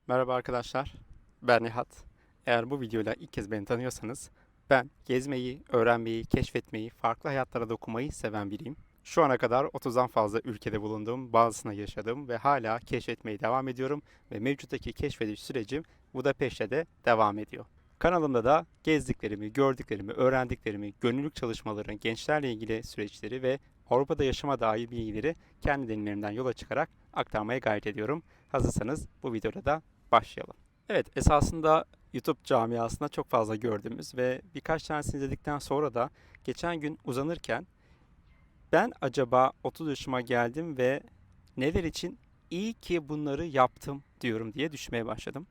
Merhaba arkadaşlar, ben Nihat. Eğer bu videoyla ilk kez beni tanıyorsanız, ben gezmeyi, öğrenmeyi, keşfetmeyi, farklı hayatlara dokunmayı seven biriyim. Şu ana kadar 30'dan fazla ülkede bulundum, bazısına yaşadım ve hala keşfetmeye devam ediyorum ve mevcuttaki keşfediş sürecim Budapeşte de devam ediyor. Kanalımda da gezdiklerimi, gördüklerimi, öğrendiklerimi, gönüllülük çalışmalarını, gençlerle ilgili süreçleri ve Avrupa'da yaşama dair bilgileri kendi deneyimlerimden yola çıkarak aktarmaya gayret ediyorum. Hazırsanız bu videoda da başlayalım. Evet, esasında YouTube camiasında çok fazla gördüğümüz ve birkaç tanesini izledikten sonra da geçen gün uzanırken ben acaba 30 yaşıma geldim ve neler için iyi ki bunları yaptım diyorum diye düşünmeye başladım.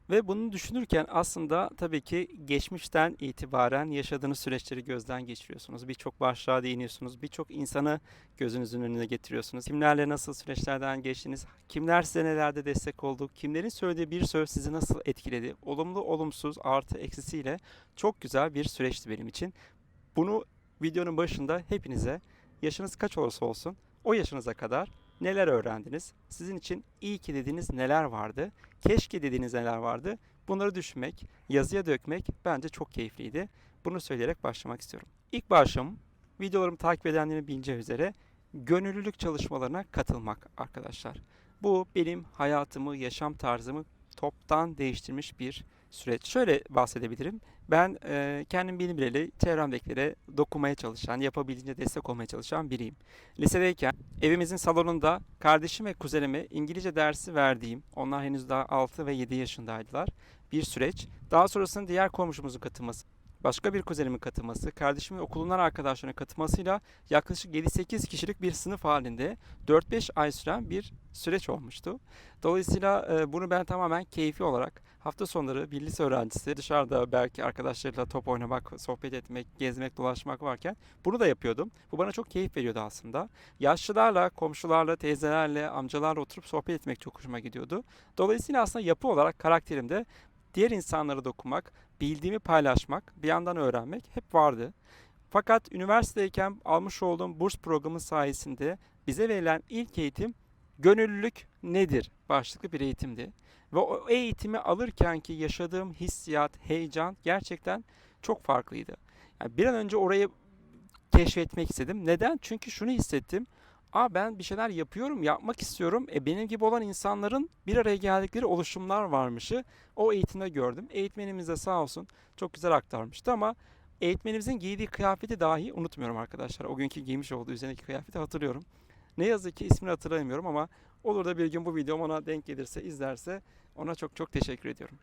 Ve bunu düşünürken aslında tabii ki geçmişten itibaren yaşadığınız süreçleri gözden geçiriyorsunuz. Birçok başlığa değiniyorsunuz. Birçok insanı gözünüzün önüne getiriyorsunuz. Kimlerle nasıl süreçlerden geçtiniz? Kimler size nelerde destek oldu? Kimlerin söylediği bir söz sizi nasıl etkiledi? Olumlu, olumsuz, artı, eksisiyle çok güzel bir süreçti benim için. Bunu videonun başında hepinize yaşınız kaç olursa olsun o yaşınıza kadar neler öğrendiniz? Sizin için iyi ki dediğiniz neler vardı? Keşke dediğiniz neler vardı? Bunları düşünmek, yazıya dökmek bence çok keyifliydi. Bunu söyleyerek başlamak istiyorum. İlk başım videolarımı takip edenlerin bileceği üzere gönüllülük çalışmalarına katılmak arkadaşlar. Bu benim hayatımı, yaşam tarzımı toptan değiştirmiş bir süreç. Şöyle bahsedebilirim. Ben kendim bileli çevremdekilere dokunmaya çalışan, yapabildiğince destek olmaya çalışan biriyim. Lisedeyken evimizin salonunda kardeşim ve kuzenime İngilizce dersi verdiğim, onlar henüz daha 6 ve 7 yaşındaydılar, bir süreç. Daha sonrasında diğer komşumuzun katılması, başka bir kuzenimin katılması, kardeşimin okulundan arkadaşlarının katılmasıyla yaklaşık 7-8 kişilik bir sınıf halinde 4-5 ay süren bir süreç olmuştu. Dolayısıyla bunu ben tamamen keyfi olarak hafta sonları bir lise öğrencisi dışarıda belki arkadaşlarıyla top oynamak, sohbet etmek, gezmek, dolaşmak varken bunu da yapıyordum. Bu bana çok keyif veriyordu aslında. Yaşlılarla, komşularla, teyzelerle, amcalarla oturup sohbet etmek çok hoşuma gidiyordu. Dolayısıyla aslında yapı olarak karakterimde diğer insanlara dokunmak, bildiğimi paylaşmak, bir yandan öğrenmek hep vardı. Fakat üniversitedeyken almış olduğum burs programı sayesinde bize verilen ilk eğitim gönüllülük nedir başlıklı bir eğitimdi. Ve o eğitimi alırken ki yaşadığım hissiyat, heyecan gerçekten çok farklıydı. Yani bir an önce orayı keşfetmek istedim. Neden? Çünkü şunu hissettim. Ben bir şeyler yapıyorum, yapmak istiyorum. Benim gibi olan insanların bir araya geldikleri oluşumlar varmışı o eğitimde gördüm. Eğitmenimiz de sağ olsun çok güzel aktarmıştı ama eğitmenimizin giydiği kıyafeti dahi unutmuyorum arkadaşlar. O günkü giymiş olduğu üzerindeki kıyafeti hatırlıyorum. Ne yazık ki ismini hatırlamıyorum ama olur da bir gün bu videom ona denk gelirse, izlerse ona çok çok teşekkür ediyorum.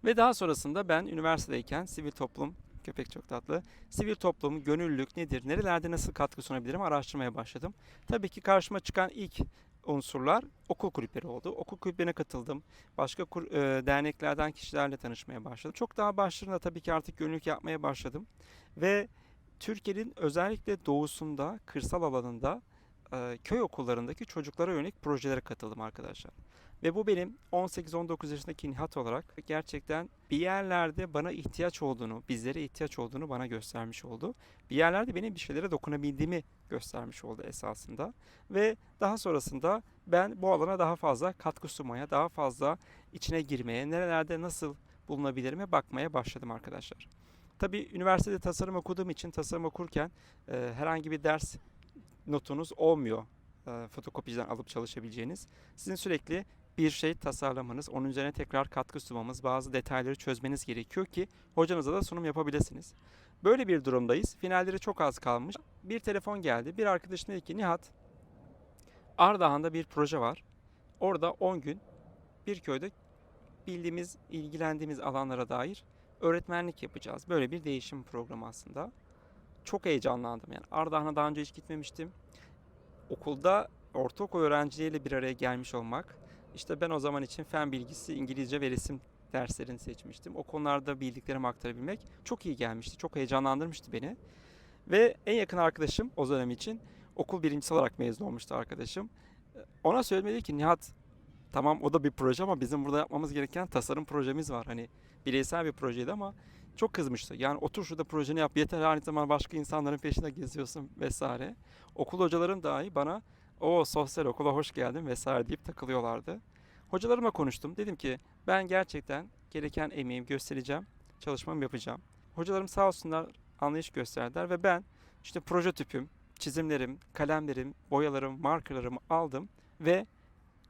Ve daha sonrasında ben üniversitedeyken sivil toplum, köpek çok tatlı, sivil toplum, gönüllülük nedir, nerelerde nasıl katkı sunabilirim araştırmaya başladım. Tabii ki karşıma çıkan ilk unsurlar okul kulüpleri oldu. Okul kulüplerine katıldım. Başka derneklerden kişilerle tanışmaya başladım. Çok daha başlarında tabii ki artık gönüllülük yapmaya başladım. Ve Türkiye'nin özellikle doğusunda, kırsal alanında köy okullarındaki çocuklara yönelik projelere katıldım arkadaşlar. Ve bu benim 18-19 yaşındaki Nihat olarak gerçekten bir yerlerde bana ihtiyaç olduğunu, bizlere ihtiyaç olduğunu bana göstermiş oldu. Bir yerlerde benim bir şeylere dokunabildiğimi göstermiş oldu esasında. Ve daha sonrasında ben bu alana daha fazla katkı sunmaya, daha fazla içine girmeye, nerelerde nasıl bulunabilirime bakmaya başladım arkadaşlar. Tabii üniversitede tasarım okuduğum için tasarım okurken herhangi bir ders notunuz olmuyor fotokopiden alıp çalışabileceğiniz. Sizin sürekli bir şey tasarlamanız, onun üzerine tekrar katkı sunmamız, bazı detayları çözmeniz gerekiyor ki hocanıza da sunum yapabilirsiniz. Böyle bir durumdayız. Finalleri çok az kalmış. Bir telefon geldi. Bir arkadaşım dedi ki Nihat, Ardahan'da bir proje var. Orada 10 gün bir köyde bildiğimiz, ilgilendiğimiz alanlara dair öğretmenlik yapacağız. Böyle bir değişim programı aslında. Çok heyecanlandım yani. Ardahan'a daha önce hiç gitmemiştim. Okulda ortaokul öğrencileriyle bir araya gelmiş olmak. İşte ben o zaman için fen bilgisi, İngilizce ve resim derslerini seçmiştim. O konularda bildiklerimi aktarabilmek çok iyi gelmişti. Çok heyecanlandırmıştı beni. Ve en yakın arkadaşım o dönem için okul birincisi olarak mezun olmuştu arkadaşım. Ona söylemedi ki Nihat, tamam o da bir proje ama bizim burada yapmamız gereken tasarım projemiz var. Hani bireysel bir projeydi ama çok kızmıştı. Yani otur şurada projeni yap yeter, aynı zamanda başka insanların peşinde geziyorsun vesaire. Okul hocalarım dahi bana o sosyal okula hoş geldin vesaire deyip takılıyorlardı. Hocalarıma konuştum. Dedim ki ben gerçekten gereken emeğimi göstereceğim, çalışmamı yapacağım. Hocalarım sağ olsunlar anlayış gösterdiler ve ben işte prototipim, çizimlerim, kalemlerim, boyalarım, markerlarımı aldım ve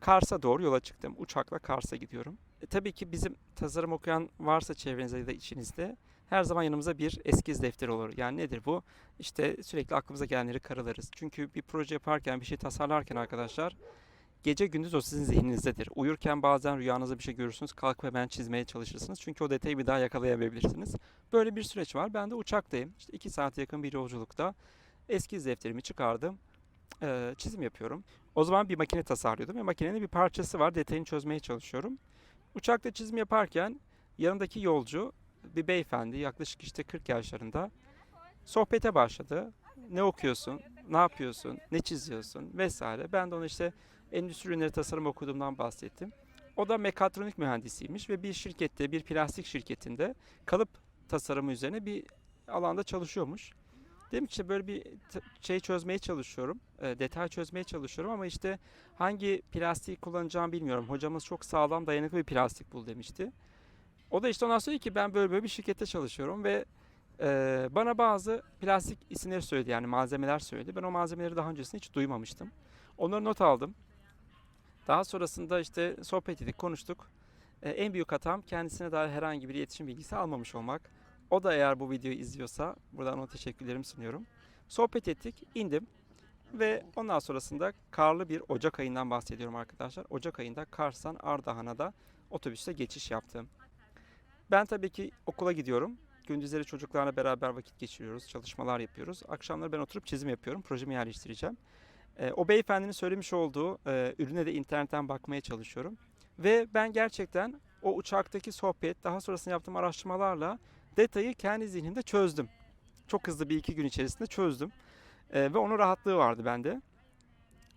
Kars'a doğru yola çıktım. Uçakla Kars'a gidiyorum. Tabii ki bizim tasarım okuyan varsa çevrenizde ya da içinizde her zaman yanımıza bir eskiz defteri olur. Yani nedir bu? İşte sürekli aklımıza gelenleri karalarız. Çünkü bir proje yaparken, bir şey tasarlarken arkadaşlar gece gündüz o sizin zihninizdedir. Uyurken bazen rüyanızda bir şey görürsünüz, kalkıp hemen çizmeye çalışırsınız. Çünkü o detayı bir daha yakalayamayabilirsiniz. Böyle bir süreç var. Ben de uçaktayım. İşte 2 saate yakın bir yolculukta eskiz defterimi çıkardım. Çizim yapıyorum. O zaman bir makine tasarlıyordum ve makinenin bir parçası var. Detayını çözmeye çalışıyorum. Uçakta çizim yaparken yanındaki yolcu bir beyefendi yaklaşık işte 40 yaşlarında sohbete başladı. Ne okuyorsun, ne yapıyorsun, ne çiziyorsun vesaire. Ben de ona işte endüstri ürünleri tasarım okuduğumdan bahsettim. O da mekatronik mühendisiymiş ve bir şirkette, bir plastik şirketinde kalıp tasarımı üzerine bir alanda çalışıyormuş. Dedim ki işte böyle bir şey çözmeye çalışıyorum, detay çözmeye çalışıyorum ama işte hangi plastiği kullanacağımı bilmiyorum. Hocamız çok sağlam, dayanıklı bir plastik bul demişti. O da işte ondan sonra dedi ki ben böyle bir şirkette çalışıyorum ve bana bazı plastik isimleri söyledi yani malzemeler söyledi. Ben o malzemeleri daha öncesinde hiç duymamıştım. Onları not aldım. Daha sonrasında işte sohbet ettik, konuştuk. En büyük hatam kendisine dair herhangi bir iletişim bilgisi almamış olmak. O da eğer bu videoyu izliyorsa buradan ona teşekkürlerimi sunuyorum. Sohbet ettik, indim ve ondan sonrasında karlı bir Ocak ayından bahsediyorum arkadaşlar. Ocak ayında Kars'tan Ardahan'a da otobüste geçiş yaptım. Ben tabii ki okula gidiyorum. Gündüzleri çocuklarla beraber vakit geçiriyoruz, çalışmalar yapıyoruz. Akşamları ben oturup çizim yapıyorum, projemi yerleştireceğim. O beyefendinin söylemiş olduğu ürüne de internetten bakmaya çalışıyorum. Ve ben gerçekten o uçaktaki sohbet, daha sonrasında yaptığım araştırmalarla detayı kendi zihnimde çözdüm. Çok hızlı bir iki gün içerisinde çözdüm. Ve onun rahatlığı vardı bende.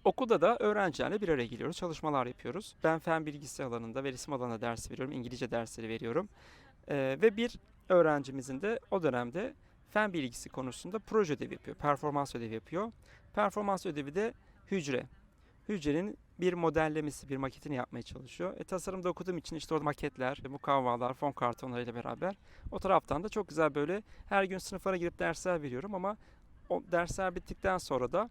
Okulda da öğrencilerle bir araya geliyoruz, çalışmalar yapıyoruz. Ben fen bilgisi alanında ve resim alanında ders veriyorum, İngilizce dersleri veriyorum. Ve bir öğrencimizin de o dönemde fen bilgisi konusunda proje ödevi yapıyor, performans ödevi yapıyor. Performans ödevi de hücre. Hücrenin bir modellemesi, bir maketini yapmaya çalışıyor. Tasarımda okuduğum için işte orada maketler, mukavvalar, fon kartonlarıyla beraber o taraftan da çok güzel böyle her gün sınıflara girip dersler veriyorum ama o dersler bittikten sonra da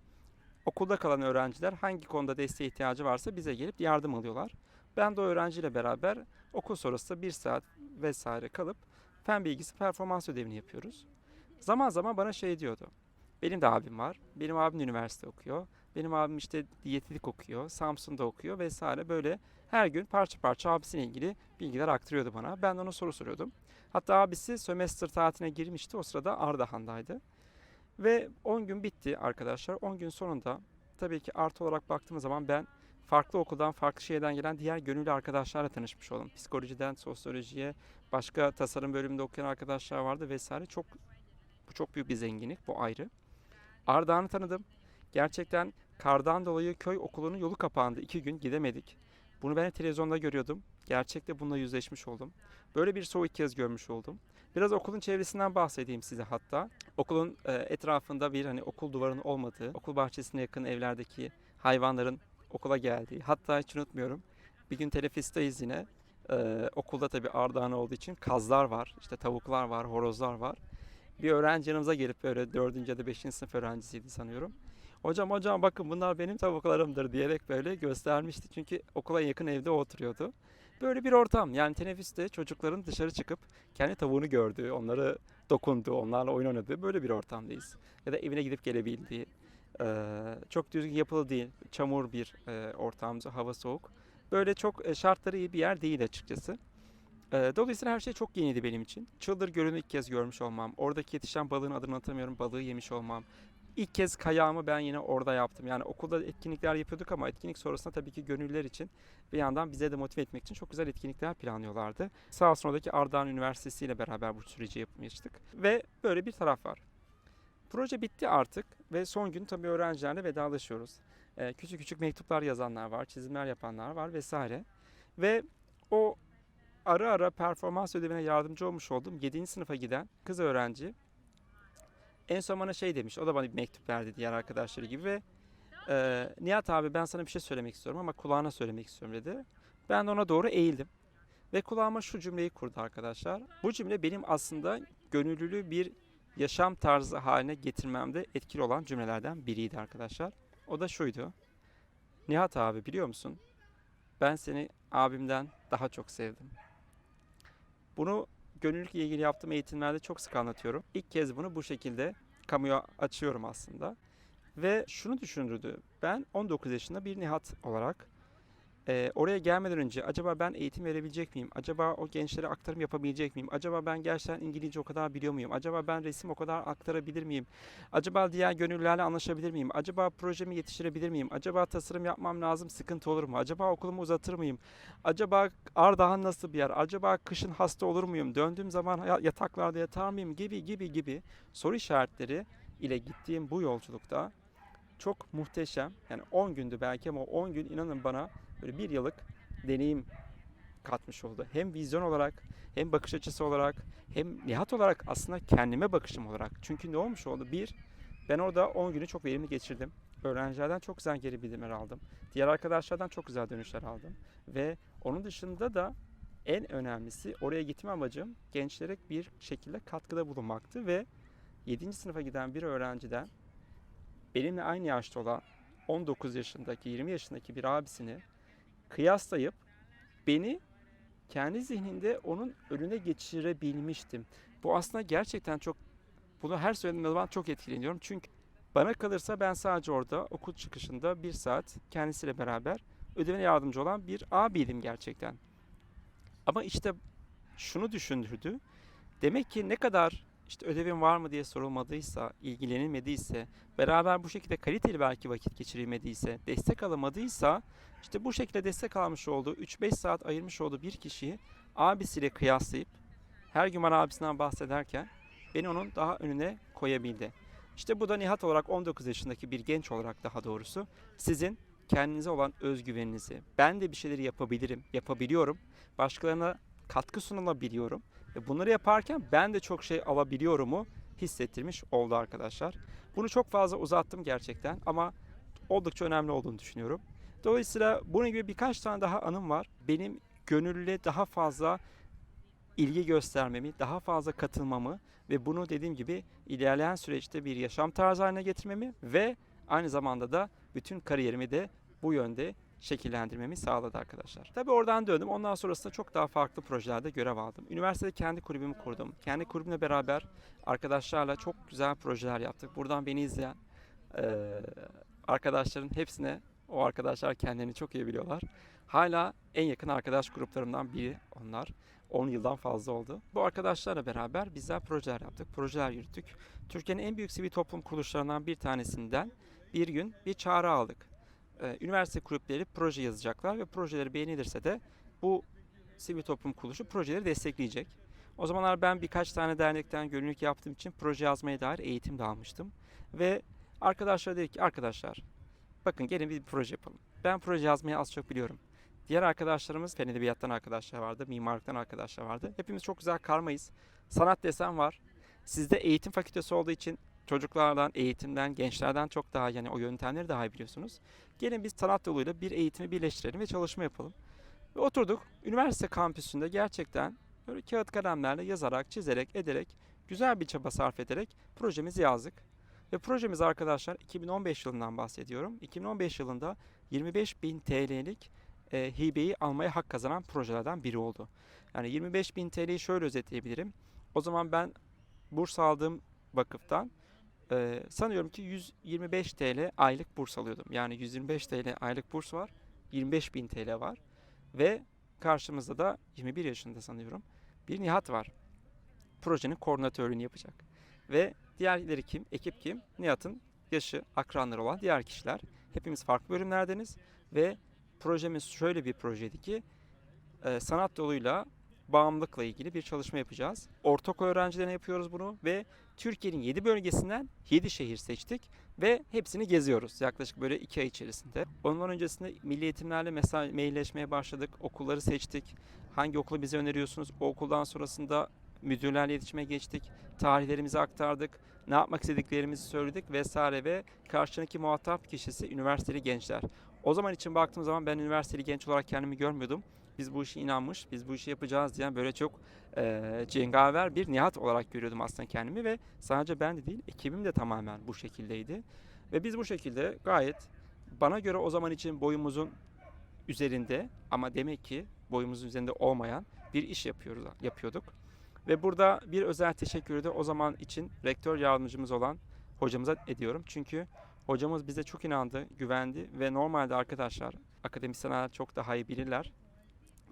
okulda kalan öğrenciler hangi konuda desteğe ihtiyacı varsa bize gelip yardım alıyorlar. Ben de o öğrenciyle beraber okul sonrası bir saat vesaire kalıp fen bilgisi performans ödevini yapıyoruz. Zaman zaman bana şey diyordu. Benim de abim var. Benim abim de üniversite okuyor. Benim abim işte diyetetik okuyor. Samsun'da okuyor vesaire böyle her gün parça parça abisiyle ilgili bilgiler aktarıyordu bana. Ben de ona soru soruyordum. Hatta abisi sömestr tatiline girmişti. O sırada Ardahan'daydı. Ve 10 gün bitti arkadaşlar. 10 gün sonunda tabii ki artı olarak baktığımız zaman ben farklı okuldan, farklı şehirden gelen diğer gönüllü arkadaşlarla tanışmış oldum. Psikolojiden sosyolojiye, başka tasarım bölümünde okuyan arkadaşlar vardı vesaire. Bu çok büyük bir zenginlik, bu ayrı. Ardahan'ı tanıdım. Gerçekten kardan dolayı köy okulunun yolu kapandı. 2 gün gidemedik. Bunu ben televizyonda görüyordum. Gerçekte bununla yüzleşmiş oldum. Böyle bir soğuk kez görmüş oldum. Biraz okulun çevresinden bahsedeyim size hatta. Okulun etrafında bir hani okul duvarının olmadığı, okul bahçesine yakın evlerdeki hayvanların okula geldiği. Hatta hiç unutmuyorum. Bir gün teneffüsteyiz yine. Okulda tabii Ardahan olduğu için kazlar var, işte tavuklar var, horozlar var. Bir öğrenci yanımıza gelip böyle 4. ya da 5. sınıf öğrencisiydi sanıyorum. Hocam bakın bunlar benim tavuklarımdır diyerek böyle göstermişti. Çünkü okula yakın evde o oturuyordu. Böyle bir ortam yani teneffüste çocukların dışarı çıkıp kendi tavuğunu gördüğü, onları dokunduğu, onlarla oyun oynadığı böyle bir ortamdayız. Ya da evine gidip gelebildiği. Çok düzgün yapılı değil, çamur bir ortam, hava soğuk. Böyle çok şartları iyi bir yer değil açıkçası. Dolayısıyla her şey çok yeniydi benim için. Çıldır Gölü'nü ilk kez görmüş olmam, oradaki yetişen balığın adını hatırlamıyorum, balığı yemiş olmam. İlk kez kayağımı ben yine orada yaptım. Yani okulda etkinlikler yapıyorduk ama etkinlik sonrasında tabii ki gönüllüler için bir yandan bize de motive etmek için çok güzel etkinlikler planlıyorlardı. Sağ olsun oradaki Ardahan Üniversitesi ile beraber bu süreci yapmıştık. Ve böyle bir taraf var. Proje bitti artık ve son gün tabii öğrencilerle vedalaşıyoruz. Küçük küçük mektuplar yazanlar var, çizimler yapanlar var vesaire. Ve o ara ara performans ödevine yardımcı olmuş olduğum 7. sınıfa giden kız öğrenci en son bana şey demiş. O da bana bir mektup verdi diğer arkadaşları gibi ve Nihat abi ben sana bir şey söylemek istiyorum ama kulağına söylemek istiyorum dedi. Ben de ona doğru eğildim. Ve kulağıma şu cümleyi kurdu arkadaşlar. Bu cümle benim aslında gönüllülüğü bir yaşam tarzı haline getirmemde etkili olan cümlelerden biriydi arkadaşlar. O da şuydu. Nihat abi, biliyor musun? Ben seni abimden daha çok sevdim. Bunu gönüllülükle ilgili yaptığım eğitimlerde çok sık anlatıyorum. İlk kez bunu bu şekilde kamuya açıyorum aslında. Ve şunu düşündürdü. Ben 19 yaşında bir Nihat olarak oraya gelmeden önce acaba ben eğitim verebilecek miyim? Acaba o gençlere aktarım yapabilecek miyim? Acaba ben gerçekten İngilizce o kadar biliyor muyum? Acaba ben resim o kadar aktarabilir miyim? Acaba diğer gönüllülerle anlaşabilir miyim? Acaba projemi yetiştirebilir miyim? Acaba tasarım yapmam lazım, sıkıntı olur mu? Acaba okulumu uzatır mıyım? Acaba Ardahan nasıl bir yer? Acaba kışın hasta olur muyum? Döndüğüm zaman yataklarda yatar mıyım? Gibi soru işaretleri ile gittiğim bu yolculukta çok muhteşem. Yani 10 gündü belki ama 10 gün inanın bana böyle bir yıllık deneyim katmış oldu. Hem vizyon olarak, hem bakış açısı olarak, hem Nihat olarak aslında kendime bakışım olarak. Çünkü ne olmuş oldu? Bir, ben orada 10 günü çok verimli geçirdim. Öğrencilerden çok güzel geri bildirimler aldım. Diğer arkadaşlardan çok güzel dönüşler aldım. Ve onun dışında da en önemlisi oraya gitme amacım gençlere bir şekilde katkıda bulunmaktı ve 7. sınıfa giden bir öğrenciden benimle aynı yaşta olan 19 yaşındaki, 20 yaşındaki bir abisini kıyaslayıp beni kendi zihninde onun önüne geçirebilmiştim. Bu aslında gerçekten çok, bunu her söylediğim zaman çok etkileniyorum. Çünkü bana kalırsa ben sadece orada okul çıkışında bir saat kendisiyle beraber ödevine yardımcı olan bir abiydim gerçekten. Ama işte şunu düşündürdü. Demek ki ne kadar işte ödevin var mı diye sorulmadıysa, ilgilenilmediyse, beraber bu şekilde kaliteli belki vakit geçirilmediyse, destek alamadıysa, işte bu şekilde destek almış olduğu, 3-5 saat ayırmış olduğu bir kişiyi abisiyle kıyaslayıp, her gün bana abisinden bahsederken, beni onun daha önüne koyabildi. İşte bu da Nihat olarak 19 yaşındaki bir genç olarak daha doğrusu, sizin kendinize olan özgüveninizi, ben de bir şeyleri yapabilirim, yapabiliyorum, başkalarına katkı sunulabiliyorum ve bunları yaparken ben de çok şey alabiliyorumu hissettirmiş oldu arkadaşlar. Bunu çok fazla uzattım gerçekten ama oldukça önemli olduğunu düşünüyorum. Dolayısıyla bunun gibi birkaç tane daha anım var. Benim gönüllüye daha fazla ilgi göstermemi, daha fazla katılmamı ve bunu dediğim gibi ilerleyen süreçte bir yaşam tarzı haline getirmemi ve aynı zamanda da bütün kariyerimi de bu yönde şekillendirmemi sağladı arkadaşlar. Tabii oradan döndüm. Ondan sonrasında çok daha farklı projelerde görev aldım. Üniversitede kendi kulübümü kurdum. Kendi kulübümle beraber arkadaşlarla çok güzel projeler yaptık. Buradan beni izleyen arkadaşların hepsine, o arkadaşlar kendilerini çok iyi biliyorlar. Hala en yakın arkadaş gruplarımdan biri onlar. 10 yıldan fazla oldu. Bu arkadaşlarla beraber bizler projeler yaptık, projeler yürüttük. Türkiye'nin en büyük sivil toplum kuruluşlarından bir tanesinden bir gün bir çağrı aldık. Üniversite kulüpleri proje yazacaklar ve projeleri beğenilirse de bu sivil toplum kuruluşu projeleri destekleyecek. O zamanlar ben birkaç tane dernekten gönüllülük yaptığım için proje yazmaya dair eğitim de almıştım. Ve arkadaşlar dedik ki arkadaşlar bakın gelin bir proje yapalım. Ben proje yazmayı az çok biliyorum. Diğer arkadaşlarımız fen edebiyattan arkadaşlar vardı, mimarlıktan arkadaşlar vardı. Hepimiz çok güzel karmayız. Sanat desen var. Sizde eğitim fakültesi olduğu için çocuklardan, eğitimden, gençlerden çok daha yani o yöntemleri daha iyi biliyorsunuz. Gelin biz sanat yoluyla bir eğitimi birleştirelim ve çalışma yapalım. Ve oturduk üniversite kampüsünde gerçekten böyle kağıt kalemlerle yazarak, çizerek, ederek, güzel bir çaba sarf ederek projemizi yazdık. Ve projemiz arkadaşlar 2015 yılından bahsediyorum. 2015 yılında 25.000 TL'lik hibeyi almaya hak kazanan projelerden biri oldu. Yani 25.000 TL'yi şöyle özetleyebilirim. O zaman ben burs aldığım vakıftan sanıyorum ki 125 TL aylık burs alıyordum. Yani 125 TL aylık burs var, 25.000 TL var ve karşımızda da 21 yaşında sanıyorum bir Nihat var. Projenin koordinatörlüğünü yapacak. Ve diğerleri kim? Ekip kim? Nihat'ın yaşı, akranları olan diğer kişiler. Hepimiz farklı bölümlerdeniz ve projemiz şöyle bir projeydi ki sanat yoluyla bağımlılıkla ilgili bir çalışma yapacağız. Ortaokul öğrencilerine yapıyoruz bunu ve Türkiye'nin 7 bölgesinden 7 şehir seçtik ve hepsini geziyoruz yaklaşık böyle 2 ay içerisinde. Ondan öncesinde milli eğitimlerle mesela mailleşmeye başladık, okulları seçtik. Hangi okulu bize öneriyorsunuz? O okuldan sonrasında müdürlerle iletişime geçtik, tarihlerimizi aktardık, ne yapmak istediklerimizi söyledik vesaire ve karşındaki muhatap kişisi üniversiteli gençler. O zaman için baktığım zaman ben üniversiteli genç olarak kendimi görmüyordum. biz bu işe inanmış, biz bu işi yapacağız diyen böyle çok cengaver bir Nihat olarak görüyordum aslında kendimi ve sadece ben de değil, ekibim de tamamen bu şekildeydi. Ve biz bu şekilde gayet bana göre o zaman için boyumuzun üzerinde ama demek ki boyumuzun üzerinde olmayan bir iş yapıyorduk. Ve burada bir özel teşekkürü de o zaman için rektör yardımcımız olan hocamıza ediyorum. Çünkü hocamız bize çok inandı, güvendi ve normalde arkadaşlar, akademisyenler çok daha iyi bilirler.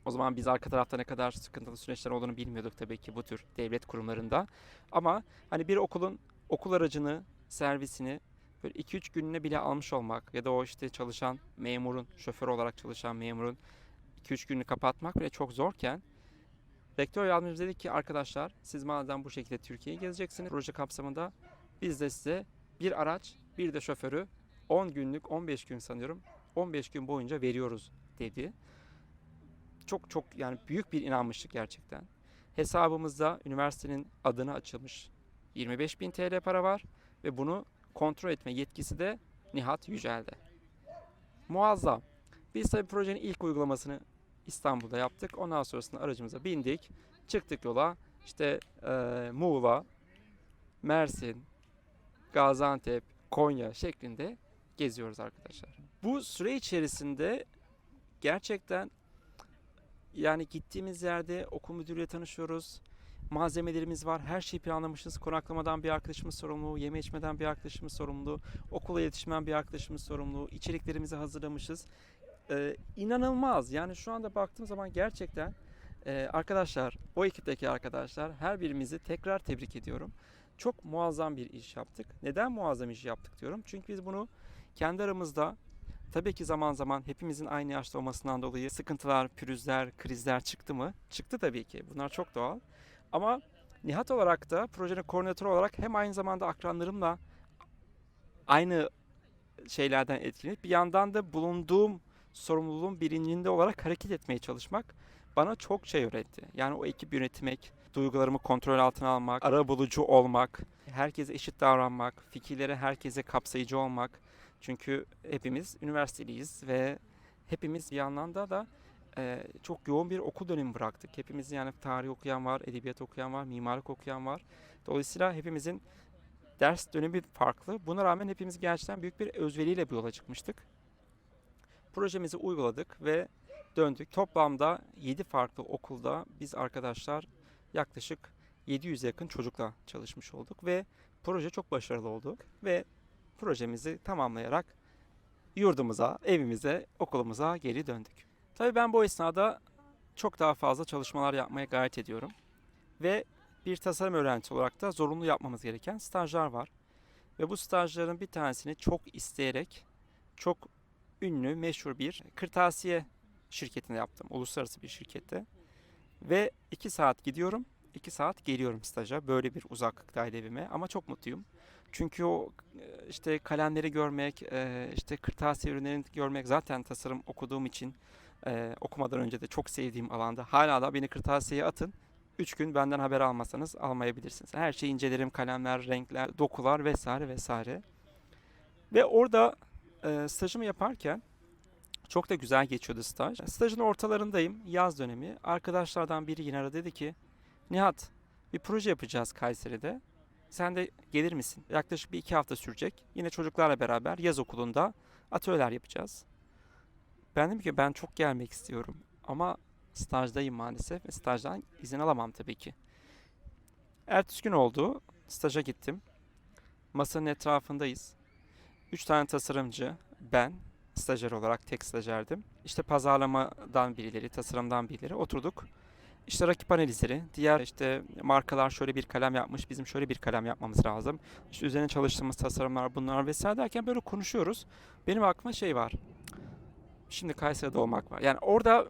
O zaman biz arka tarafta ne kadar sıkıntılı süreçler olduğunu bilmiyorduk tabii ki bu tür devlet kurumlarında. Ama hani bir okulun okul aracını, servisini böyle 2-3 gününe bile almış olmak ya da o işte çalışan memurun, şoför olarak çalışan memurun 2-3 gününü kapatmak bile çok zorken rektör yardımcımız dedi ki arkadaşlar siz madem bu şekilde Türkiye'yi gezeceksiniz proje kapsamında biz de size bir araç bir de şoförü 10 günlük 15 gün sanıyorum 15 gün boyunca veriyoruz dedi. Çok çok yani büyük bir inanmışlık gerçekten. Hesabımızda üniversitenin adına açılmış 25.000 TL para var ve bunu kontrol etme yetkisi de Nihat Yücel'de. Muazzam. Biz tabii projenin ilk uygulamasını İstanbul'da yaptık. Ondan sonrasında aracımıza bindik. Çıktık yola. İşte Muğla, Mersin, Gaziantep, Konya şeklinde geziyoruz arkadaşlar. Bu süre içerisinde gerçekten yani gittiğimiz yerde okul müdürüyle tanışıyoruz. Malzemelerimiz var. Her şeyi planlamışız. Konaklamadan bir arkadaşımız sorumlu, yeme içmeden bir arkadaşımız sorumlu, okula yetişmen bir arkadaşımız sorumlu, içeriklerimizi hazırlamışız. İnanılmaz. Yani şu anda baktığım zaman gerçekten arkadaşlar, o ekipteki arkadaşlar her birimizi tekrar tebrik ediyorum. Çok muazzam bir iş yaptık. Neden muazzam iş yaptık diyorum? Çünkü biz bunu kendi aramızda tabii ki zaman zaman hepimizin aynı yaşta olmasından dolayı sıkıntılar, pürüzler, krizler çıktı mı? Çıktı tabii ki. Bunlar çok doğal. Ama Nihat olarak da projenin koordinatörü olarak hem aynı zamanda akranlarımla aynı şeylerden etkilenip bir yandan da bulunduğum sorumluluğun bilincinde olarak hareket etmeye çalışmak bana çok şey öğretti. Yani o ekip yönetmek, duygularımı kontrol altına almak, arabulucu olmak, herkese eşit davranmak, fikirlere herkese kapsayıcı olmak. Çünkü hepimiz üniversiteliyiz ve hepimiz bir yandan da çok yoğun bir okul dönemi bıraktık. Hepimiz yani tarih okuyan var, edebiyat okuyan var, mimarlık okuyan var. Dolayısıyla hepimizin ders dönemi farklı. Buna rağmen hepimiz gerçekten büyük bir özveriyle bu yola çıkmıştık. Projemizi uyguladık ve döndük. Toplamda 7 farklı okulda biz arkadaşlar yaklaşık 700'e yakın çocukla çalışmış olduk ve proje çok başarılı oldu ve projemizi tamamlayarak yurdumuza, evimize, okulumuza geri döndük. Tabii ben bu esnada çok daha fazla çalışmalar yapmaya gayret ediyorum ve bir tasarım öğrencisi olarak da zorunlu yapmamız gereken stajlar var. Ve bu stajların bir tanesini çok isteyerek çok ünlü, meşhur bir kırtasiye şirketinde yaptım. Uluslararası bir şirkette. Ve 2 saat gidiyorum, 2 saat geliyorum staja. Böyle bir uzaklıktaydı evime ama çok mutluyum. Çünkü o işte kalemleri görmek, işte kırtasiye ürünlerini görmek zaten tasarım okuduğum için okumadan önce de çok sevdiğim alanda. Hala da beni kırtasiyeye atın. 3 gün benden haber almasanız almayabilirsiniz. Her şeyi incelerim, kalemler, renkler, dokular vesaire vesaire. Ve orada stajımı yaparken çok da güzel geçiyordu staj. Stajın ortalarındayım, yaz dönemi. Arkadaşlardan biri yine aradı dedi ki, Nihat bir proje yapacağız Kayseri'de. Sen de gelir misin? Yaklaşık bir 2 hafta sürecek. Yine çocuklarla beraber yaz okulunda atölyeler yapacağız. Ben dedim ki ben çok gelmek istiyorum ama stajdayım maalesef ve stajdan izin alamam tabii ki. Ertesi gün oldu. Staja gittim. Masanın etrafındayız. 3 tane tasarımcı, ben, stajyer olarak tek stajyerdim. İşte pazarlamadan birileri, tasarımdan birileri oturduk. İşte rakip analizleri, diğer işte markalar şöyle bir kalem yapmış, bizim şöyle bir kalem yapmamız lazım. İşte üzerine çalıştığımız tasarımlar bunlar vesaire derken böyle konuşuyoruz. Benim aklıma şey var. Şimdi Kayseri'de olmak var. Yani orada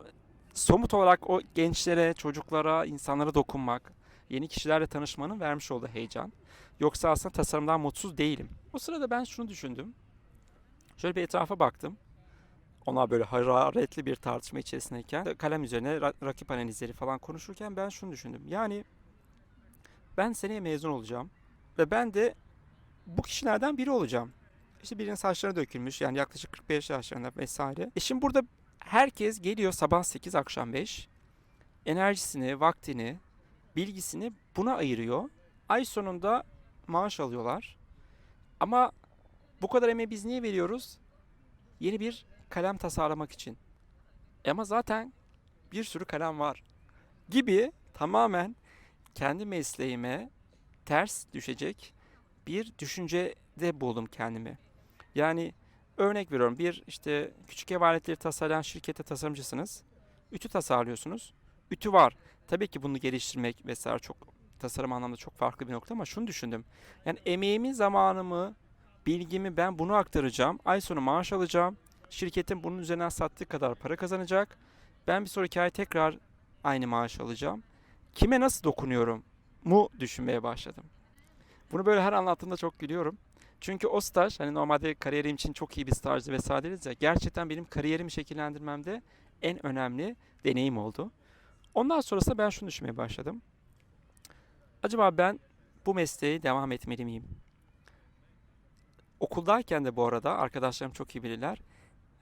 somut olarak o gençlere, çocuklara, insanlara dokunmak, yeni kişilerle tanışmanın vermiş olduğu heyecan. Yoksa aslında tasarımdan mutsuz değilim. O sırada ben şunu düşündüm. Şöyle bir etrafa baktım. Onlar böyle hararetli bir tartışma içerisindeyken kalem üzerine rakip analizleri falan konuşurken ben şunu düşündüm. Yani ben seneye mezun olacağım ve ben de bu kişilerden biri olacağım. İşte birinin saçları dökülmüş yani yaklaşık 45 yaşlarında vesaire. Şimdi burada Herkes geliyor sabah 8 akşam 5. Enerjisini, vaktini, bilgisini buna ayırıyor. Ay sonunda maaş alıyorlar. Ama bu kadar emeği biz niye veriyoruz? Yeni bir kalem tasarlamak için. Ama zaten bir sürü kalem var gibi tamamen kendi mesleğime ters düşecek bir düşüncede buldum kendimi. Yani örnek veriyorum, bir işte küçük ev aletleri tasarlayan şirkete tasarımcısınız. Ütü tasarlıyorsunuz. Ütü var. Tabii ki bunu geliştirmek vesaire çok tasarım anlamda çok farklı bir nokta ama şunu düşündüm. Yani emeğimi, zamanımı, bilgimi ben bunu aktaracağım. Ay sonu maaş alacağım. Şirketin bunun üzerinden sattığı kadar para kazanacak. Ben bir sonraki ay tekrar aynı maaş alacağım. Kime nasıl dokunuyorum mu düşünmeye başladım. Bunu böyle her anlattığımda çok gülüyorum. Çünkü o staj hani normalde kariyerim için çok iyi bir stajdı vesaire deriz ya, gerçekten benim kariyerimi şekillendirmemde en önemli deneyim oldu. Ondan sonrasında ben şunu düşünmeye başladım. Acaba ben bu mesleğe devam etmeli miyim? Okuldayken de bu arada arkadaşlarım çok iyi bilirler.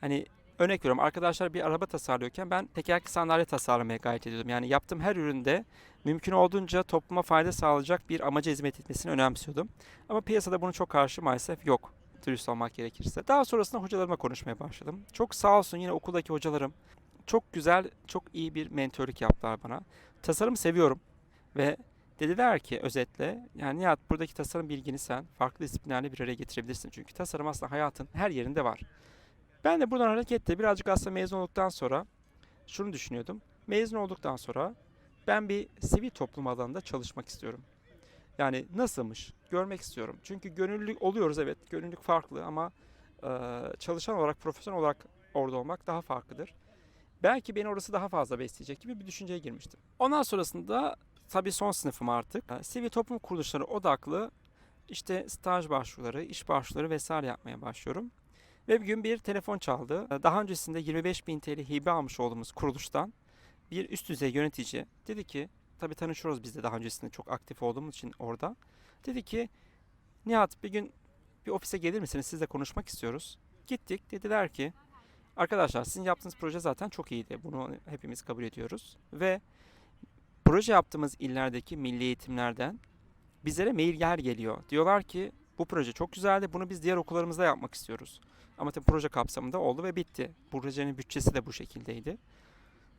Hani örnek veriyorum, arkadaşlar bir araba tasarlıyorken ben tekerlekli sandalye tasarlamaya gayret ediyordum. Yani yaptığım her üründe mümkün olduğunca topluma fayda sağlayacak bir amaca hizmet etmesini önemsiyordum. Ama piyasada bunun çok karşı maalesef yok, dürüst olmak gerekirse. Daha sonrasında hocalarıma konuşmaya başladım. Çok sağ olsun yine okuldaki hocalarım çok güzel, çok iyi bir mentörlük yaptılar bana. Tasarımı seviyorum ve dediler ki özetle, yani Nihat, buradaki tasarım bilgini sen farklı disiplinlerle bir araya getirebilirsin. Çünkü tasarım aslında hayatın her yerinde var. Ben de buradan hareketle birazcık aslında mezun olduktan sonra şunu düşünüyordum. Mezun olduktan sonra ben bir sivil toplum alanında çalışmak istiyorum. Yani nasılmış görmek istiyorum. Çünkü gönüllülük oluyoruz, evet, gönüllülük farklı ama çalışan olarak, profesyonel olarak orada olmak daha farklıdır. Belki beni orası daha fazla besleyecek gibi bir düşünceye girmiştim. Ondan sonrasında tabii son sınıfım artık. Sivil toplum kuruluşları odaklı işte staj başvuruları, iş başvuruları vesaire yapmaya başlıyorum. Ve bir gün bir telefon çaldı. Daha öncesinde 25 bin TL hibe almış olduğumuz kuruluştan bir üst düzey yönetici dedi ki, tabii tanışıyoruz biz de daha öncesinde çok aktif olduğumuz için orada. Dedi ki, Nihat, bir gün bir ofise gelir misiniz? Sizle konuşmak istiyoruz. Gittik. Dediler ki, arkadaşlar sizin yaptığınız proje zaten çok iyiydi. Bunu hepimiz kabul ediyoruz. Ve proje yaptığımız illerdeki milli eğitimlerden bizlere mailler geliyor. Diyorlar ki bu proje çok güzeldi. Bunu biz diğer okullarımızda yapmak istiyoruz. Ama tabii proje kapsamında oldu ve bitti. Projenin bütçesi de bu şekildeydi.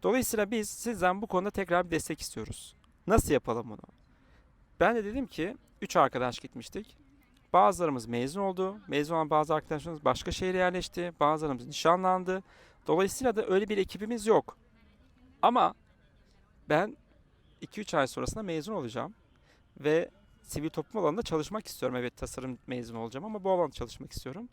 Dolayısıyla biz sizden bu konuda tekrar bir destek istiyoruz. Nasıl yapalım bunu? Ben de dedim ki 3 arkadaş gitmiştik. Bazılarımız mezun oldu. Mezun olan bazı arkadaşlarımız başka şehre yerleşti. Bazılarımız nişanlandı. Dolayısıyla da öyle bir ekibimiz yok. Ama ben 2-3 ay sonrasında mezun olacağım. Ve sivil toplum alanında çalışmak istiyorum. Evet, tasarım mezunu olacağım ama bu alanda çalışmak istiyorum.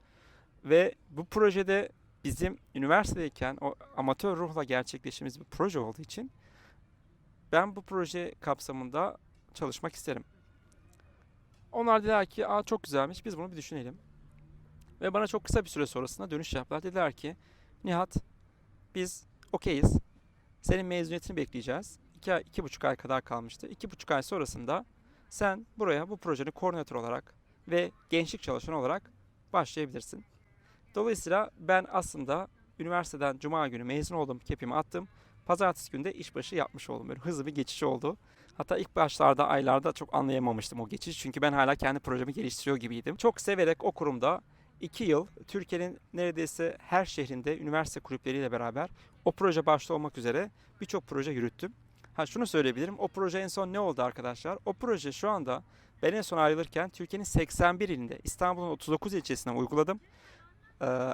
Ve bu projede bizim üniversitedeyken o amatör ruhla gerçekleştiğimiz bir proje olduğu için ben bu proje kapsamında çalışmak isterim. Onlar dediler ki, aa, çok güzelmiş, biz bunu bir düşünelim. Ve bana çok kısa bir süre sonrasında dönüş yaptılar. Dediler ki, Nihat, biz okeyiz. Senin mezuniyetini bekleyeceğiz. 2,5 ay kadar kalmıştı. 2,5 ay sonrasında sen buraya bu projenin koordinatör olarak ve gençlik çalışanı olarak başlayabilirsin. Dolayısıyla ben aslında üniversiteden cuma günü mezun oldum, kepimi attım. Pazartesi günü de işbaşı yapmış oldum. Böyle hızlı bir geçiş oldu. Hatta ilk başlarda, aylarda çok anlayamamıştım o geçiş. Çünkü ben hala kendi projemi geliştiriyor gibiydim. Çok severek o kurumda 2 yıl Türkiye'nin neredeyse her şehrinde üniversite kulüpleriyle beraber o proje başta olmak üzere birçok proje yürüttüm. Ha, şunu söyleyebilirim. O proje en son ne oldu arkadaşlar? O proje şu anda ben en son ayrılırken Türkiye'nin 81 ilinde, İstanbul'un 39 ilçesine uyguladım.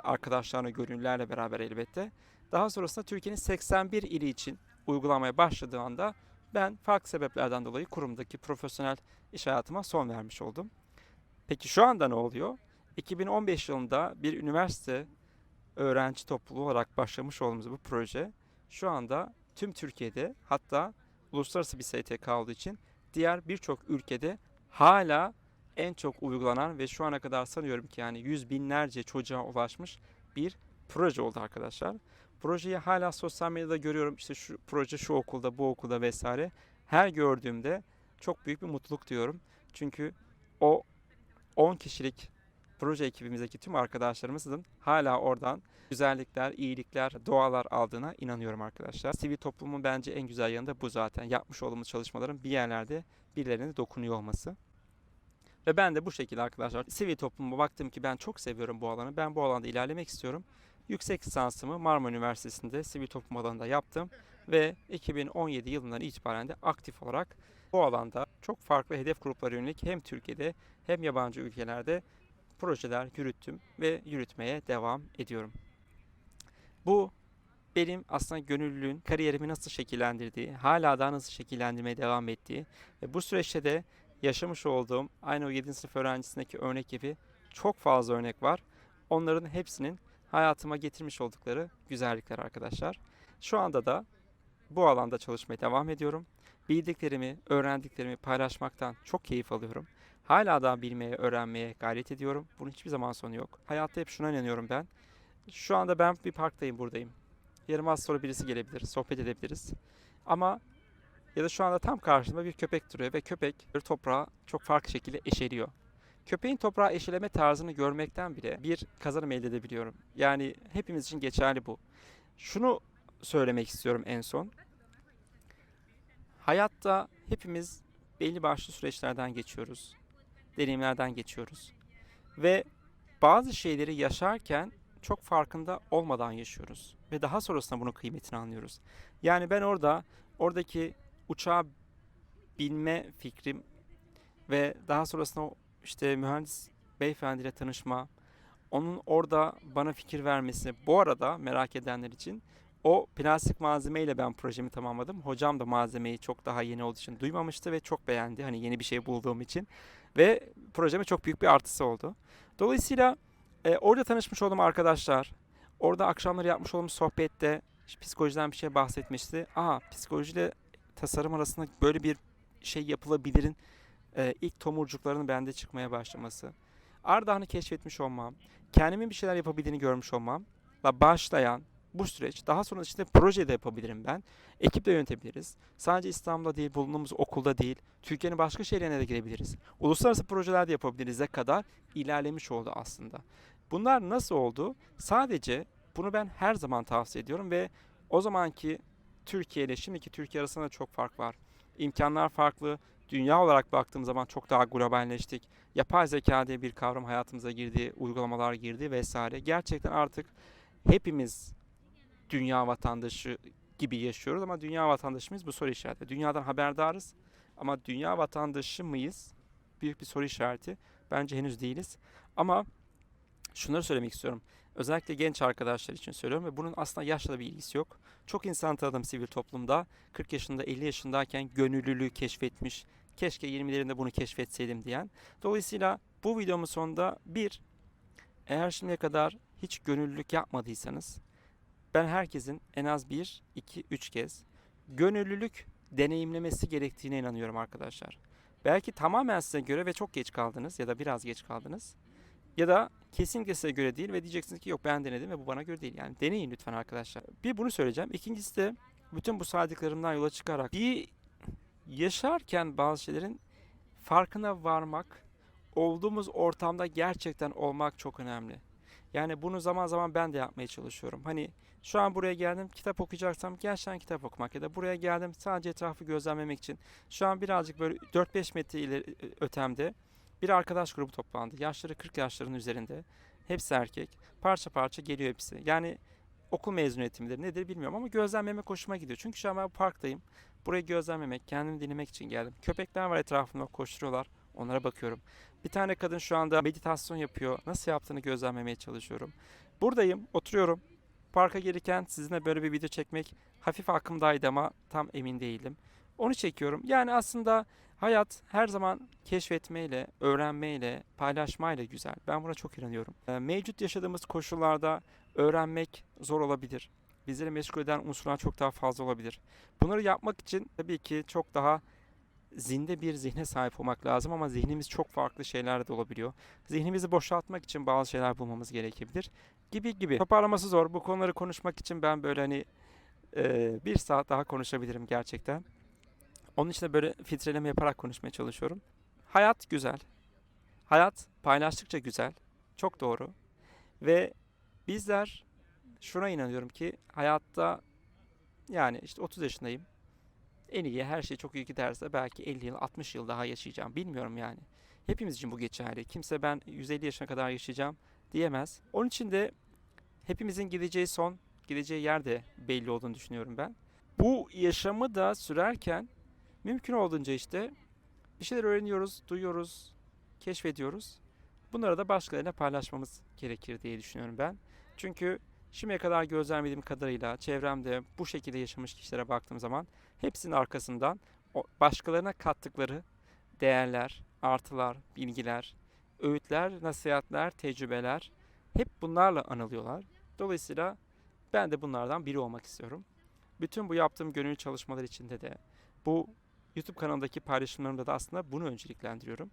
Arkadaşlarla, gönüllülerle beraber elbette. Daha sonrasında Türkiye'nin 81 ili için uygulamaya başladığı anda ben farklı sebeplerden dolayı kurumdaki profesyonel iş hayatıma son vermiş oldum. Peki şu anda ne oluyor? 2015 yılında bir üniversite öğrenci topluluğu olarak başlamış olduğumuz bu proje şu anda tüm Türkiye'de, hatta uluslararası bir STK olduğu için diğer birçok ülkede hala en çok uygulanan ve şu ana kadar sanıyorum ki yani yüz binlerce çocuğa ulaşmış bir proje oldu arkadaşlar. Projeyi hala sosyal medyada görüyorum. İşte şu proje şu okulda, bu okulda vesaire. Her gördüğümde çok büyük bir mutluluk diyorum. Çünkü o 10 kişilik proje ekibimizdeki tüm arkadaşlarımızın hala oradan güzellikler, iyilikler, dualar aldığına inanıyorum arkadaşlar. Sivil toplumun bence en güzel yanı da bu zaten. Yapmış olduğumuz çalışmaların bir yerlerde birilerine dokunuyor olması. Ve ben de bu şekilde arkadaşlar sivil topluma baktım ki ben çok seviyorum bu alanı. Ben bu alanda ilerlemek istiyorum. Yüksek lisansımı Marmara Üniversitesi'nde sivil toplum alanında yaptım. Ve 2017 yılından itibaren de aktif olarak bu alanda çok farklı hedef gruplara yönelik hem Türkiye'de hem yabancı ülkelerde projeler yürüttüm ve yürütmeye devam ediyorum. Bu benim aslında gönüllülüğün kariyerimi nasıl şekillendirdiği, hala daha nasıl şekillendirmeye devam ettiği ve bu süreçte de yaşamış olduğum aynı o 7. sınıf öğrencisindeki örnek gibi çok fazla örnek var. Onların hepsinin hayatıma getirmiş oldukları güzellikler arkadaşlar. Şu anda da bu alanda çalışmaya devam ediyorum. Bildiklerimi, öğrendiklerimi paylaşmaktan çok keyif alıyorum. Hala daha bilmeye, öğrenmeye gayret ediyorum. Bunun hiçbir zaman sonu yok. Hayatta hep şuna inanıyorum ben. Şu anda ben bir parktayım, buradayım. Yarım az sonra birisi gelebilir, sohbet edebiliriz. Ama ya da şu anda tam karşımda bir köpek duruyor ve köpek bir toprağa çok farklı şekilde eşeliyor. Köpeğin toprağa eşeleme tarzını görmekten bile bir kazanım elde edebiliyorum. Yani hepimiz için geçerli bu. Şunu söylemek istiyorum en son. Hayatta hepimiz belli başlı süreçlerden geçiyoruz. Deneyimlerden geçiyoruz. Ve bazı şeyleri yaşarken çok farkında olmadan yaşıyoruz. Ve daha sonrasında bunun kıymetini anlıyoruz. Yani ben oradaki uçağa binme fikrim ve daha sonrasında işte mühendis beyefendiyle tanışma, onun orada bana fikir vermesi. Bu arada merak edenler için o plastik malzemeyle ben projemi tamamladım. Hocam da malzemeyi çok daha yeni olduğu için duymamıştı ve çok beğendi. Hani yeni bir şey bulduğum için. Ve projeme çok büyük bir artısı oldu. Dolayısıyla orada tanışmış olduğum arkadaşlar, orada akşamları yapmış olduğum sohbette psikolojiden bir şey bahsetmişti. Aha, psikolojiyle tasarım arasında böyle bir şey yapılabilirin ilk tomurcuklarının bende çıkmaya başlaması. Ardahan'ı keşfetmiş olmam, kendimin bir şeyler yapabildiğini görmüş olmamla başlayan bu süreç, daha sonra işte proje de yapabilirim ben. Ekiple yönetebiliriz. Sadece İstanbul'da değil, bulunduğumuz okulda değil, Türkiye'nin başka şehirlerine de girebiliriz. Uluslararası projeler de yapabiliriz'e kadar ilerlemiş oldu aslında. Bunlar nasıl oldu? Sadece bunu ben her zaman tavsiye ediyorum ve o zamanki Türkiye ile şimdiki Türkiye arasında çok fark var. İmkanlar farklı. Dünya olarak baktığım zaman çok daha globalleştik. Yapay zeka diye bir kavram hayatımıza girdi, uygulamalar girdi vesaire. Gerçekten artık hepimiz dünya vatandaşı gibi yaşıyoruz ama dünya vatandaşı mıyız? Bu soru işareti. Dünyadan haberdarız ama dünya vatandaşı mıyız? Büyük bir soru işareti. Bence henüz değiliz. Ama şunları söylemek istiyorum. Özellikle genç arkadaşlar için söylüyorum ve bunun aslında yaşla bir ilgisi yok. Çok insan tanıdım sivil toplumda. 40 yaşında, 50 yaşındayken gönüllülüğü keşfetmiş. Keşke 20'lerinde bunu keşfetseydim diyen. Dolayısıyla bu videomun sonunda eğer şimdiye kadar hiç gönüllülük yapmadıysanız ben herkesin en az 1, 2, 3 kez gönüllülük deneyimlemesi gerektiğine inanıyorum arkadaşlar. Belki tamamen size göre ve çok geç kaldınız ya da biraz geç kaldınız. Ya da kesinlikle size göre değil ve diyeceksiniz ki yok ben denedim ve bu bana göre değil. Yani deneyin lütfen arkadaşlar. Bir bunu söyleyeceğim. İkincisi de bütün bu saydıklarımdan yola çıkarak bir yaşarken bazı şeylerin farkına varmak, olduğumuz ortamda gerçekten olmak çok önemli. Yani bunu zaman zaman ben de yapmaya çalışıyorum. Hani şu an buraya geldim kitap okuyacaksam gerçekten kitap okumak ya da buraya geldim sadece etrafı gözlemlemek için. Şu an birazcık böyle 4-5 metre ileri ötemde bir arkadaş grubu toplandı. Yaşları 40 yaşların üzerinde. Hepsi erkek. Parça parça geliyor hepsi. Yani okul mezuniyeti midir nedir bilmiyorum ama gözlemlemek hoşuma gidiyor. Çünkü şu an ben parktayım. Burayı gözlemlemek, kendimi dinlemek için geldim. Köpekler var etrafımda koşturuyorlar. Onlara bakıyorum. Bir tane kadın şu anda meditasyon yapıyor. Nasıl yaptığını gözlemlemeye çalışıyorum. Buradayım, oturuyorum. Parka gelirken sizinle böyle bir video çekmek hafif aklımdaydı ama tam emin değildim. Onu çekiyorum. Yani aslında hayat her zaman keşfetmeyle, öğrenmeyle, paylaşmayla güzel. Ben buna çok inanıyorum. Mevcut yaşadığımız koşullarda öğrenmek zor olabilir. Bizleri meşgul eden unsurlar çok daha fazla olabilir. Bunları yapmak için tabii ki çok daha zinde bir zihne sahip olmak lazım ama zihnimiz çok farklı şeyler de olabiliyor. Zihnimizi boşaltmak için bazı şeyler bulmamız gerekebilir. Gibi gibi. Toparlaması zor. Bu konuları konuşmak için ben böyle hani bir saat daha konuşabilirim gerçekten. Onun için de böyle filtreleme yaparak konuşmaya çalışıyorum. Hayat güzel. Hayat paylaştıkça güzel. Çok doğru. Ve bizler şuna inanıyorum ki hayatta yani işte 30 yaşındayım. En iyi her şey çok iyi giderse belki 50 yıl 60 yıl daha yaşayacağım. Bilmiyorum yani. Hepimiz için bu geçerli. Kimse ben 150 yaşına kadar yaşayacağım diyemez. Onun için de hepimizin gideceği son, gideceği yer de belli olduğunu düşünüyorum ben. Bu yaşamı da sürerken mümkün olduğunca işte bir şeyler öğreniyoruz, duyuyoruz, keşfediyoruz. Bunları da başkalarıyla paylaşmamız gerekir diye düşünüyorum ben. Çünkü şimdiye kadar gözlemlediğim kadarıyla çevremde bu şekilde yaşamış kişilere baktığım zaman hepsinin arkasından başkalarına kattıkları değerler, artılar, bilgiler, öğütler, nasihatler, tecrübeler hep bunlarla anılıyorlar. Dolayısıyla ben de bunlardan biri olmak istiyorum. Bütün bu yaptığım gönüllü çalışmalar içinde de bu YouTube kanalındaki paylaşımlarımda da aslında bunu önceliklendiriyorum.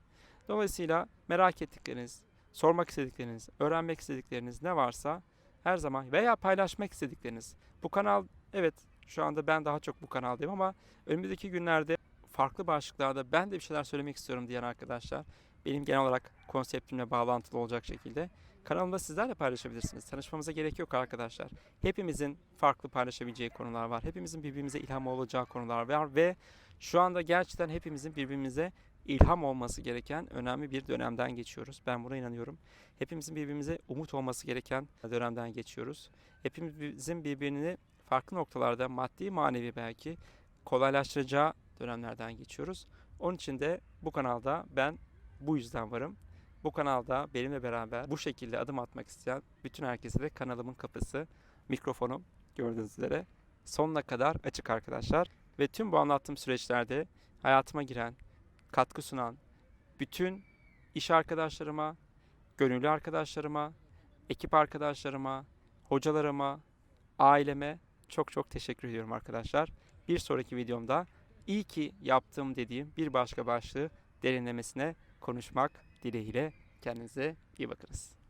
Dolayısıyla merak ettikleriniz, sormak istedikleriniz, öğrenmek istedikleriniz ne varsa her zaman veya paylaşmak istedikleriniz. Bu kanal evet şu anda ben daha çok bu kanaldayım ama önümüzdeki günlerde farklı başlıklarda ben de bir şeyler söylemek istiyorum diyen arkadaşlar benim genel olarak konseptimle bağlantılı olacak şekilde kanalımda sizlerle paylaşabilirsiniz. Tanışmamıza gerek yok arkadaşlar. Hepimizin farklı paylaşabileceği konular var. Hepimizin birbirimize ilham olacağı konular var ve şu anda gerçekten hepimizin birbirimize ilham olması gereken önemli bir dönemden geçiyoruz. Ben buna inanıyorum. Hepimizin birbirimize umut olması gereken dönemden geçiyoruz. Hepimizin birbirini farklı noktalarda maddi manevi belki kolaylaştıracağı dönemlerden geçiyoruz. Onun için de bu kanalda ben bu yüzden varım. Bu kanalda benimle beraber bu şekilde adım atmak isteyen bütün herkese de kanalımın kapısı, mikrofonum gördüğünüz üzere sonuna kadar açık arkadaşlar. Ve tüm bu anlattığım süreçlerde hayatıma giren, katkı sunan bütün iş arkadaşlarıma, gönüllü arkadaşlarıma, ekip arkadaşlarıma, hocalarıma, aileme çok çok teşekkür ediyorum arkadaşlar. Bir sonraki videomda iyi ki yaptım dediğim bir başka başlığı derinlemesine konuşmak dileğiyle kendinize iyi bakınız.